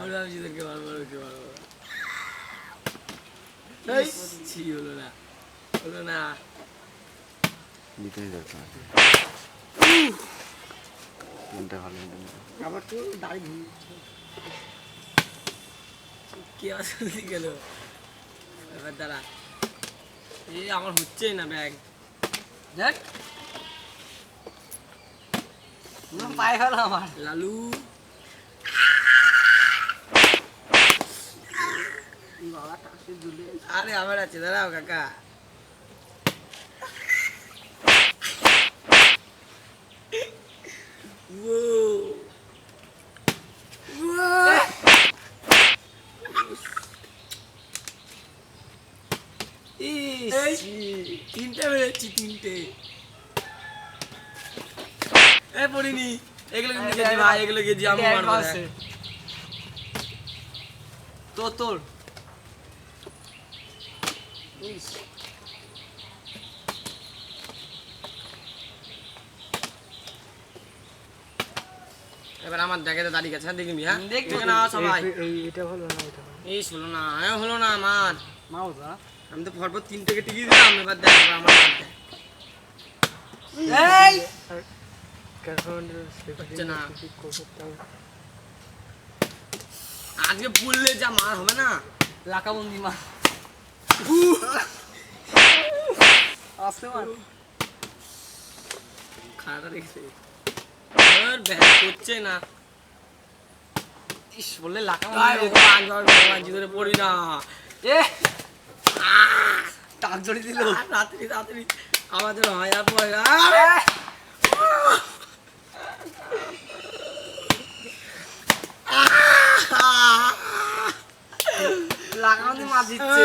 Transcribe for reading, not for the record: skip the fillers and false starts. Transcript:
আমরা আমি তোদেরকে মারবো ছি হলো না দিতেই দরকার মনটা ভালো আবার তো দাড়ি কি আসলে গেল এবার দাঁড়া এই আমার হচ্ছে না ব্যাগ দেখ পায়ে ফেলো আমার লালু বাবা টাকে ঝুলে আরে আমার আছে দাঁড়াও কাকা তিনটে বেড়েছি তিনটে এ পড়িনি এগুলো কিন্তু গেছি ভাই এগুলো গেছি আমি মারবো তোর এবার আমার দেখে তো দাঁড়িয়ে গেছে হ্যাঁ দেখবি হ্যাঁ দেখবো দেখে না সবাই এটা হলো না এটা এই হলো না হলো না আমার মাউস না আমি তো পরপর তিনটেকে টিকিয়ে দিলাম এবার দেখ আমার এই হচ্ছে না আজকে বললে যা মার হবে না লাকাবন্দি মা আসতে মার খারাটা দেখছে ব্যাগ করছে না ইস বললে লাকাবন্দি ভগবান ধরে পড়ি না এ টাক জড়ি দিল রাত্রি আমাদের হয় আর পড়ে না লাকাবন্দি মার দিচ্ছে